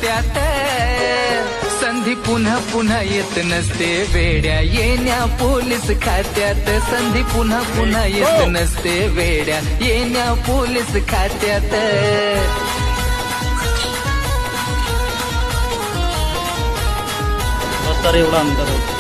खात्यात. संधी पुन्हा पुन्हा येत नसते वेड्या येण्या पोलीस खात्यात. संधी पुन्हा पुन्हा येत नसते वेड्या येण्या पोलीस खात्यात. तर एवढं अंतर आहे.